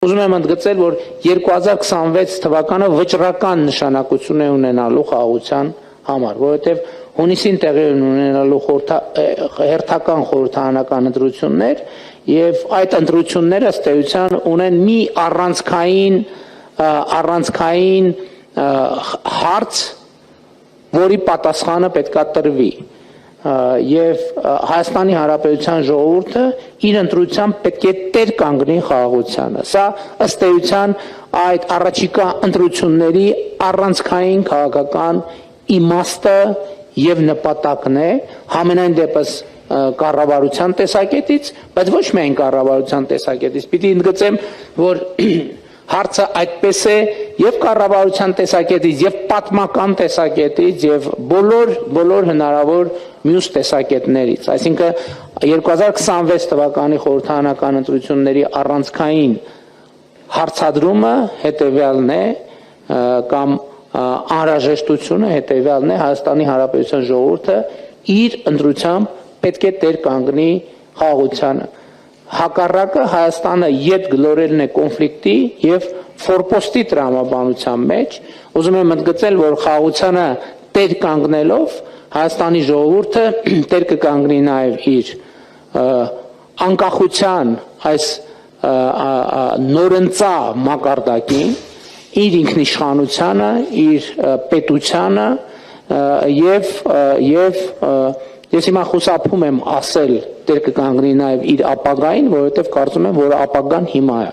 Ուզում եմ ընդգծել, որ 2026 թվականը վճռական նշանակություն է ունենալու խաղաղության համար, որովհետև հունիսին տեղի ունենալու հերթական խորհրդարանական ընտրություններ եւ այդ ընտրությունները ըստ էության ունեն մի առանցքային հարց, որի պատասխանը պետքա տրվի եւ Հայաստանի Հանրապետության ժողովուրդը իր ընտրությամբ պետք է տեր կանգնի խաղաղությանը։ Սա ըստ էության այդ առաջիկա ընտրությունների առանցքային քաղաքական իմաստը եւ նպատակն է, համենայն դեպս կառավարության տեսակետից, բայց ոչ միայն կառավարության տեսակետից։ Պիտի ընդգծեմ, որ հարցը այդպես է եւ կառավարության տեսակետից եւ պատմական տեսակետից եւ բոլոր հնարավոր մյուս տեսակետներից, այսինքն 2026 թվականի խորհրդարանական ընտրությունների առանցքային հարցադրումը հետեւյալն է կամ անհրաժեշտությունը հետեւյալն է Հայաստանի Հանրապետության ժողովուրդը իր ընտրությամբ պետք է տեր կանգնի խաղաղությանը։ Հակառակը Հայաստանը յետ գլորելն է կոնֆլիկտի եւ ֆորպոստի տրամաբանության մեջ։ Ուզում եմ ընդգծել, որ խաղաղությանը տեր կանգնելով Հայաստանի ժողովուրդը տեր կկանգնի նաեւ իր անկախության այս նորընծա մակարդակին, իր ինքնիշխանությանը, իր պետությանը եւ ես հիմա խուսափում եմ ասել տեր կկանգնի նաեւ իր ապագային, որովհետեւ կարծում եմ, որ ապագան հիմա է։